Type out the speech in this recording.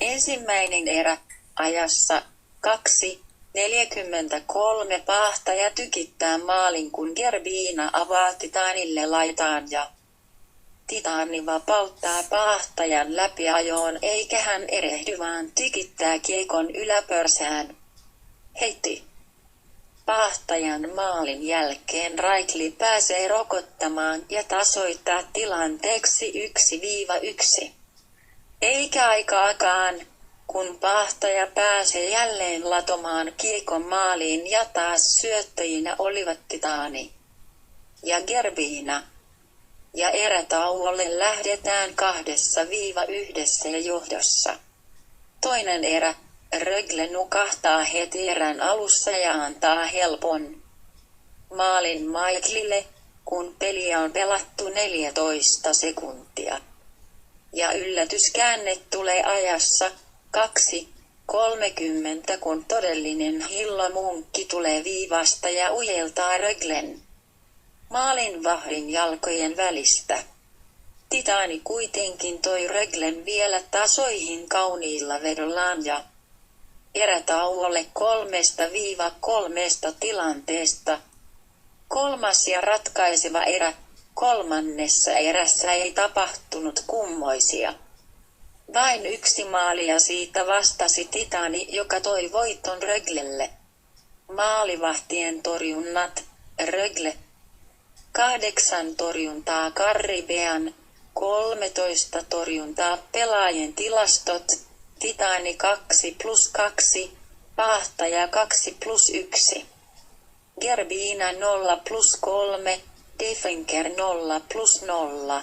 Ensimmäinen erä, ajassa 2:43 pahtaja tykittää maalin kun Gerbiina avaa Titanille laitaan ja Titani vapauttaa pahtajan läpiajoon eikä hän erehdy vaan tykittää kiekon yläpörsään. Heitti. Pahtajan maalin jälkeen Raikli pääsee rokottamaan ja tasoittaa tilanteeksi 1-1. Eikä aikaakaan, kun pahtaja pääsee jälleen latomaan kiekon maaliin ja taas syöttäjinä olivat Titani ja Gerbiina. Ja erätauolle lähdetään 2-1 johdossa. Toinen erä, Rögle nukahtaa heti erän alussa ja antaa helpon maalin Michaelille, kun peliä on pelattu 14 sekuntia. Ja yllätyskäänne tulee ajassa 2:30 kun todellinen hillomunkki tulee viivasta ja ujeltaa Röglen maalinvahdin jalkojen välistä. Titani kuitenkin toi Röglen vielä tasoihin kauniilla vedollaan ja erätauolle 3-3 tilanteesta. Kolmas ja ratkaiseva erä. Kolmannessa erässä ei tapahtunut kummoisia. Vain yksi maali ja siitä vastasi Titani, joka toi voiton Röglelle. Maalivahtien torjunnat, Rögle 8 torjuntaa Caribbean, 13 torjuntaa pelaajien tilastot, Titani 2+2, pahtaja 2+1. Gerbiina 0+3, Defenker 0+0.